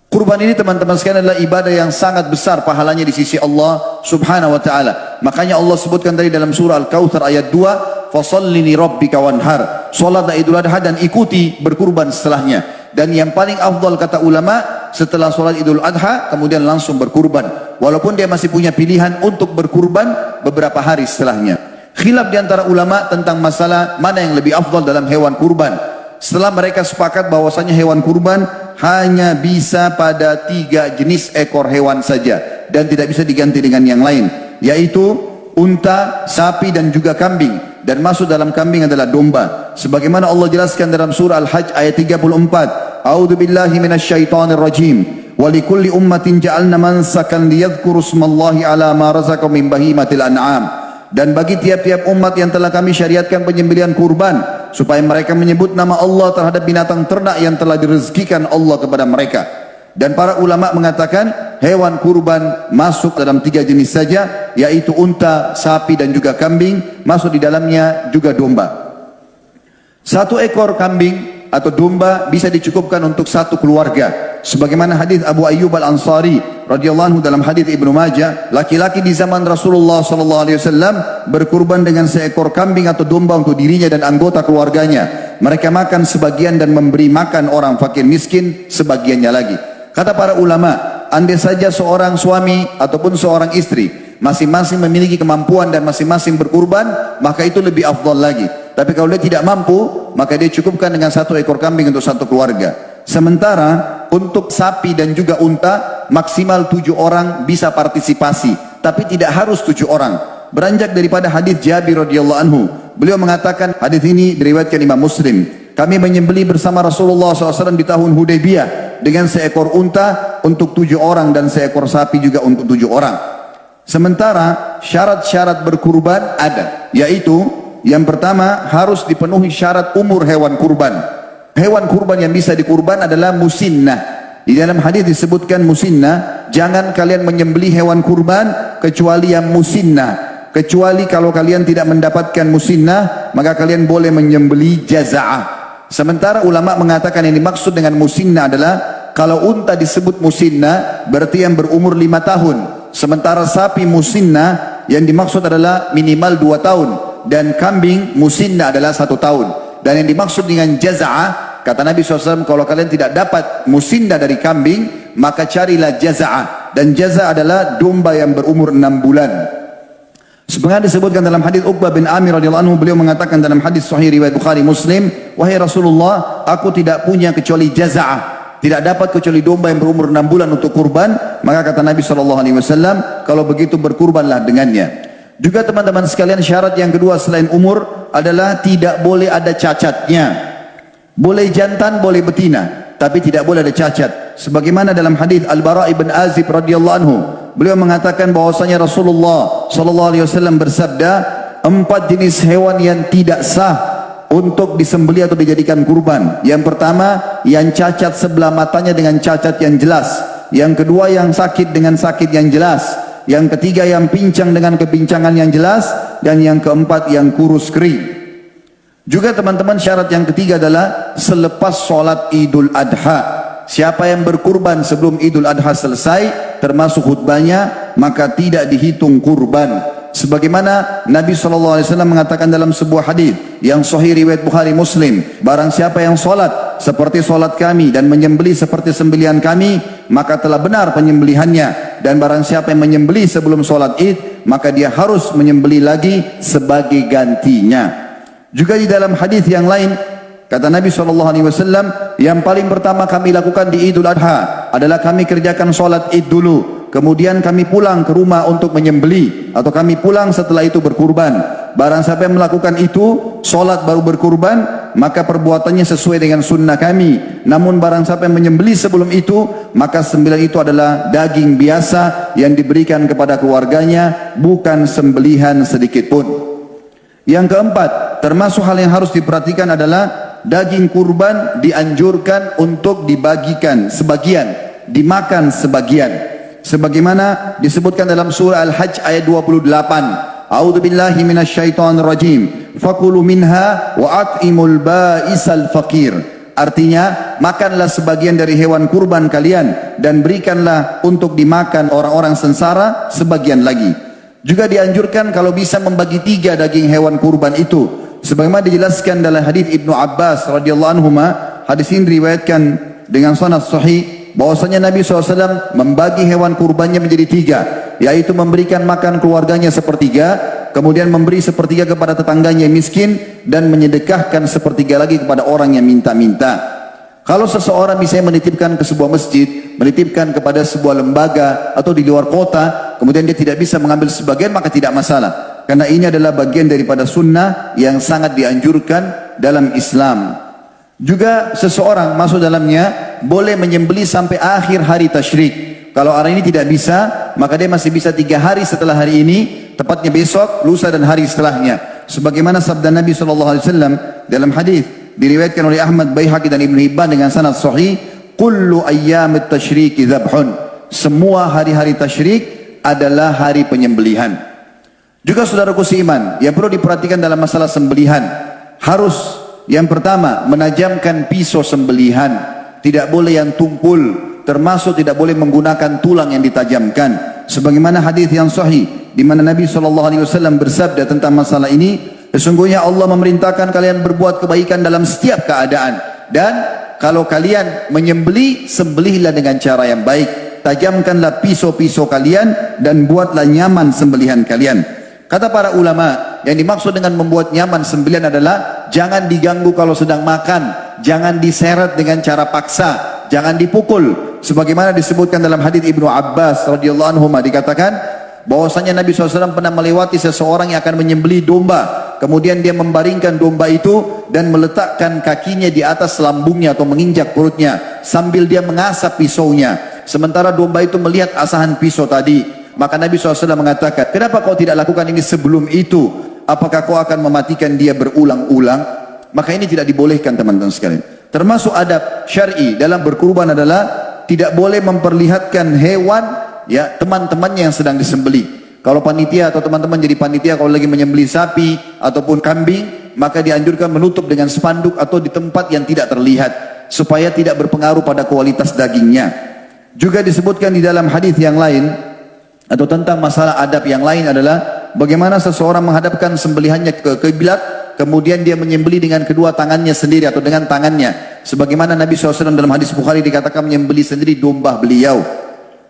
Kurban ini teman-teman sekalian adalah ibadah yang sangat besar pahalanya di sisi Allah Subhanahu wa taala. Makanya Allah sebutkan tadi dalam surah Al-Kautsar ayat 2, "Fasholli li rabbika wanhar." Salatlah Idul Adha dan ikuti berkurban setelahnya. Dan yang paling afdal kata ulama, setelah salat Idul Adha kemudian langsung berkurban. Walaupun dia masih punya pilihan untuk berkurban beberapa hari setelahnya. Khilaf di antara ulama tentang masalah mana yang lebih afdal dalam hewan kurban. Setelah mereka sepakat bahwasanya hewan kurban hanya bisa pada 3 jenis ekor hewan saja dan tidak bisa diganti dengan yang lain, yaitu unta, sapi dan juga kambing, dan masuk dalam kambing adalah domba. Sebagaimana Allah jelaskan dalam surah Al-Hajj ayat 34, "A'udzu billahi minasyaitonir rajim. Wa likulli ummatin ja'alna mansakan liyadhkuru ismallahi 'ala ma razaqahum min bahimatil an'am." Dan bagi tiap-tiap umat yang telah kami syariatkan penyembelihan kurban, supaya mereka menyebut nama Allah terhadap binatang ternak yang telah direzekikan Allah kepada mereka. Dan para ulama mengatakan hewan kurban masuk dalam 3 jenis saja, yaitu unta, sapi dan juga kambing. Masuk di dalamnya juga domba. 1 ekor kambing atau domba bisa dicukupkan untuk 1 keluarga. Sebagaimana hadis Abu Ayyub Al-Ansari radhiyallahu anhu dalam hadis Ibnu Majah, laki-laki di zaman Rasulullah sallallahu alaihi wasallam berkurban dengan seekor kambing atau domba untuk dirinya dan anggota keluarganya. Mereka makan sebagian dan memberi makan orang fakir miskin sebagiannya lagi. Kata para ulama, andai saja seorang suami ataupun seorang istri masing-masing memiliki kemampuan dan masing-masing berkurban, maka itu lebih afdal lagi. Tapi kalau dia tidak mampu, maka dia cukupkan dengan 1 ekor kambing untuk 1 keluarga. Sementara untuk sapi dan juga unta maksimal 7 orang bisa partisipasi, tapi tidak harus 7 orang. Beranjak daripada hadis Jabir radhiyallahu anhu, beliau mengatakan, hadis ini diriwayatkan Imam Muslim, kami menyembeli bersama Rasulullah SAW di tahun Hudaybiyah dengan seekor unta untuk 7 orang dan seekor sapi juga untuk 7 orang. Sementara syarat-syarat berkurban ada, yaitu yang pertama harus dipenuhi syarat umur hewan kurban. Hewan kurban yang bisa dikurban adalah musinnah. Di dalam hadis disebutkan musinnah, jangan kalian menyembelih hewan kurban kecuali yang musinnah. Kecuali kalau kalian tidak mendapatkan musinnah, maka kalian boleh menyembelih jaza'ah. Sementara ulama mengatakan yang dimaksud dengan musinnah adalah kalau unta disebut musinnah berarti yang berumur 5 tahun. Sementara sapi musinnah yang dimaksud adalah minimal 2 tahun. Dan kambing musinnah adalah 1 tahun. Dan yang dimaksud dengan jaza'ah, kata Nabi SAW, kalau kalian tidak dapat musinnah dari kambing, maka carilah jaza'ah. Dan jaza'ah adalah domba yang berumur 6 bulan. Sebagaimana disebutkan dalam hadis Uqbah bin Amir radhiyallahu anhu, beliau mengatakan dalam hadis sahih riwayat Bukhari Muslim, "Wahai Rasulullah, aku tidak punya kecuali jaza'ah. Tidak dapat kecuali domba yang berumur 6 bulan untuk kurban." Maka kata Nabi SAW, kalau begitu berkurbanlah dengannya. Juga teman-teman sekalian, syarat yang kedua selain umur adalah tidak boleh ada cacatnya. Boleh jantan, boleh betina, tapi tidak boleh ada cacat. Sebagaimana dalam hadis Al-Bara' ibn Azib radhiyallahu anhu, beliau mengatakan bahwasanya Rasulullah sallallahu alaihi wasallam bersabda, 4 jenis hewan yang tidak sah untuk disembelih atau dijadikan kurban. Yang pertama, yang cacat sebelah matanya dengan cacat yang jelas. Yang kedua, yang sakit dengan sakit yang jelas. Yang ketiga, yang pincang dengan kepincangan yang jelas. Dan yang keempat, yang kurus kering. Juga teman-teman, syarat yang ketiga adalah selepas sholat Idul Adha. Siapa yang berkurban sebelum Idul Adha selesai, termasuk khutbahnya, maka tidak dihitung kurban. Sebagaimana Nabi SAW mengatakan dalam sebuah hadis yang sahih riwayat Bukhari Muslim, barang siapa yang sholat seperti sholat kami dan menyembelih seperti sembelihan kami, maka telah benar penyembelihannya. Dan barang siapa yang menyembelih sebelum sholat id, maka dia harus menyembelih lagi sebagai gantinya. Juga di dalam hadis yang lain, kata Nabi SAW, yang paling pertama kami lakukan di Idul Adha adalah kami kerjakan sholat id dulu. Kemudian kami pulang ke rumah untuk menyembelih, atau kami pulang setelah itu berkurban. Barang siapa yang melakukan itu, sholat baru berkurban, maka perbuatannya sesuai dengan sunnah kami. Namun barang siapa yang menyembelih sebelum itu, maka sembelihan itu adalah daging biasa yang diberikan kepada keluarganya, bukan sembelihan sedikit pun. Yang keempat, termasuk hal yang harus diperhatikan adalah daging kurban dianjurkan untuk dibagikan sebagian, dimakan sebagian. Sebagaimana disebutkan dalam surah Al-Hajj ayat 28, A'udzu billahi minasyaitonir rajim, fakulu minha wa at'imul ba'isal faqir. Artinya, makanlah sebagian dari hewan kurban kalian dan berikanlah untuk dimakan orang-orang sengsara sebagian lagi. Juga dianjurkan kalau bisa membagi 3 daging hewan kurban itu, sebagaimana dijelaskan dalam hadis Ibnu Abbas radhiyallahu anhu. Hadis ini diriwayatkan dengan sanad sahih bahwasanya Nabi SAW membagi hewan kurbannya menjadi 3, yaitu memberikan makan keluarganya sepertiga, kemudian memberi sepertiga kepada tetangganya yang miskin, dan menyedekahkan sepertiga lagi kepada orang yang minta-minta. Kalau seseorang misalnya menitipkan ke sebuah masjid, menitipkan kepada sebuah lembaga atau di luar kota, kemudian dia tidak bisa mengambil sebagian, maka tidak masalah, karena ini adalah bagian daripada sunnah yang sangat dianjurkan dalam Islam. Juga seseorang masuk dalamnya boleh menyembelih sampai akhir hari tasyrik. Kalau hari ini tidak bisa, maka dia masih bisa 3 hari setelah hari ini, tepatnya besok, lusa, dan hari setelahnya. Sebagaimana sabda Nabi SAW dalam hadis diriwayatkan oleh Ahmad, Baihaqi dan Ibnu Hibban dengan sanad sahih, kullu ayyamit tasyriki dzabhun. Semua hari-hari tasyrik adalah hari penyembelihan. Juga saudaraku seiman, yang perlu diperhatikan dalam masalah sembelihan, harus yang pertama menajamkan pisau sembelihan, tidak boleh yang tumpul, termasuk tidak boleh menggunakan tulang yang ditajamkan. Sebagaimana hadis yang sahih di mana Nabi SAW bersabda tentang masalah ini, sesungguhnya Allah memerintahkan kalian berbuat kebaikan dalam setiap keadaan, dan kalau kalian menyembelih, sembelihlah dengan cara yang baik, tajamkanlah pisau-pisau kalian dan buatlah nyaman sembelihan kalian. Kata para ulama, yang dimaksud dengan membuat nyaman sembelihan adalah jangan diganggu kalau sedang makan, jangan diseret dengan cara paksa, jangan dipukul. Sebagaimana disebutkan dalam hadis Ibnu Abbas radhiyallahu anhu, dikatakan bahwasanya Nabi SAW pernah melewati seseorang yang akan menyembelih domba, kemudian dia membaringkan domba itu dan meletakkan kakinya di atas lambungnya atau menginjak perutnya sambil dia mengasap pisaunya, sementara domba itu melihat asahan pisau tadi. Maka Nabi SAW mengatakan, kenapa kau tidak lakukan ini sebelum itu? Apakah kau akan mematikan dia berulang-ulang? Maka ini tidak dibolehkan teman-teman sekalian. Termasuk adab syar'i dalam berkurban adalah tidak boleh memperlihatkan hewan ya teman-temannya yang sedang disembelih. Kalau panitia atau teman-teman jadi panitia kalau lagi menyembelih sapi ataupun kambing, maka dianjurkan menutup dengan spanduk atau di tempat yang tidak terlihat supaya tidak berpengaruh pada kualitas dagingnya. Juga disebutkan di dalam hadis yang lain atau tentang masalah adab yang lain adalah bagaimana seseorang menghadapkan sembelihannya ke kiblat, kemudian dia menyembelih dengan kedua tangannya sendiri atau dengan tangannya, sebagaimana Nabi SAW dalam hadis Bukhari dikatakan menyembelih sendiri domba beliau.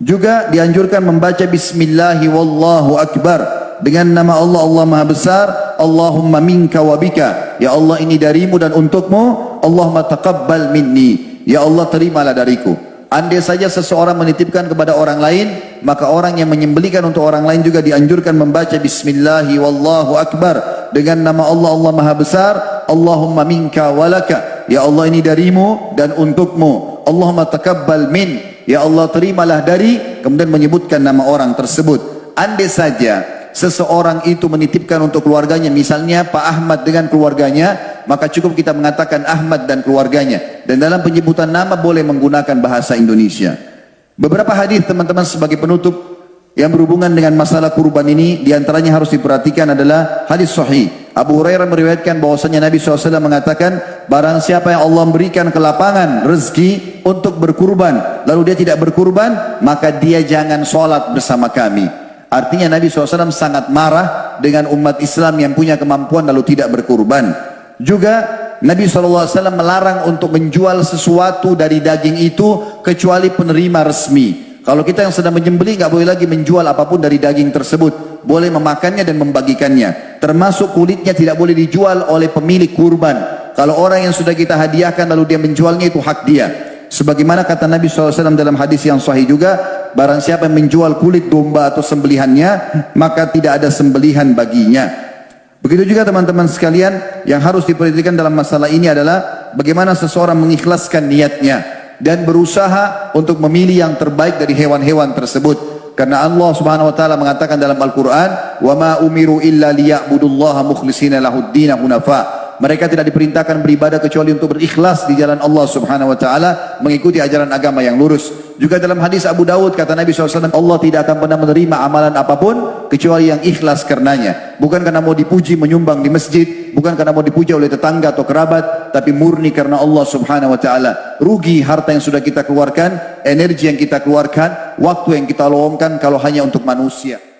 Juga dianjurkan membaca Bismillahi wallahu akbar, dengan nama Allah, Allah Maha Besar, Allahumma minka wa bika, ya Allah ini darimu dan untukmu, Allahumma taqabbal minni, ya Allah terimalah dariku. Andai saja seseorang menitipkan kepada orang lain, maka orang yang menyembelihkan untuk orang lain juga dianjurkan membaca Bismillahi wallahu akbar, dengan nama Allah, Allah Maha Besar, Allahumma minka walaka, ya Allah ini darimu dan untukmu, Allahumma taqabbal min, ya Allah terimalah dari, kemudian menyebutkan nama orang tersebut. Andai saja seseorang itu menitipkan untuk keluarganya, misalnya Pak Ahmad dengan keluarganya, maka cukup kita mengatakan Ahmad dan keluarganya, dan dalam penyebutan nama boleh menggunakan bahasa Indonesia. Beberapa hadis teman-teman sebagai penutup yang berhubungan dengan masalah kurban ini, diantaranya harus diperhatikan adalah hadis sahih. Abu Hurairah meriwayatkan bahwasanya Nabi SAW mengatakan, barang siapa yang Allah berikan kelapangan rezeki untuk berkurban, lalu dia tidak berkurban, maka dia jangan sholat bersama kami. Artinya Nabi SAW sangat marah dengan umat Islam yang punya kemampuan lalu tidak berkurban. Juga Nabi SAW melarang untuk menjual sesuatu dari daging itu kecuali penerima resmi. Kalau kita yang sedang menyembelih nggak boleh lagi menjual apapun dari daging tersebut, boleh memakannya dan membagikannya. Termasuk kulitnya tidak boleh dijual oleh pemilik kurban. Kalau orang yang sudah kita hadiahkan lalu dia menjualnya, itu hak dia. Sebagaimana kata Nabi SAW dalam hadis yang sahih juga, barang siapa yang menjual kulit domba atau sembelihannya, maka tidak ada sembelihan baginya. Begitu juga teman-teman sekalian, yang harus diperhatikan dalam masalah ini adalah bagaimana seseorang mengikhlaskan niatnya dan berusaha untuk memilih yang terbaik dari hewan-hewan tersebut. Karena Allah Subhanahu wa taala mengatakan dalam Al-Qur'an, "Wa ma umiru illa liya'budullaha mukhlishina lahud-din hunafa." Mereka tidak diperintahkan beribadah kecuali untuk berikhlas di jalan Allah Subhanahu wa taala, mengikuti ajaran agama yang lurus. Juga dalam hadis Abu Dawud kata Nabi SAW, Allah tidak akan pernah menerima amalan apapun kecuali yang ikhlas karenanya. Bukan karena mau dipuji menyumbang di masjid, bukan karena mau dipuji oleh tetangga atau kerabat, tapi murni karena Allah Subhanahu wa taala. Rugi harta yang sudah kita keluarkan, energi yang kita keluarkan, waktu yang kita luangkan kalau hanya untuk manusia.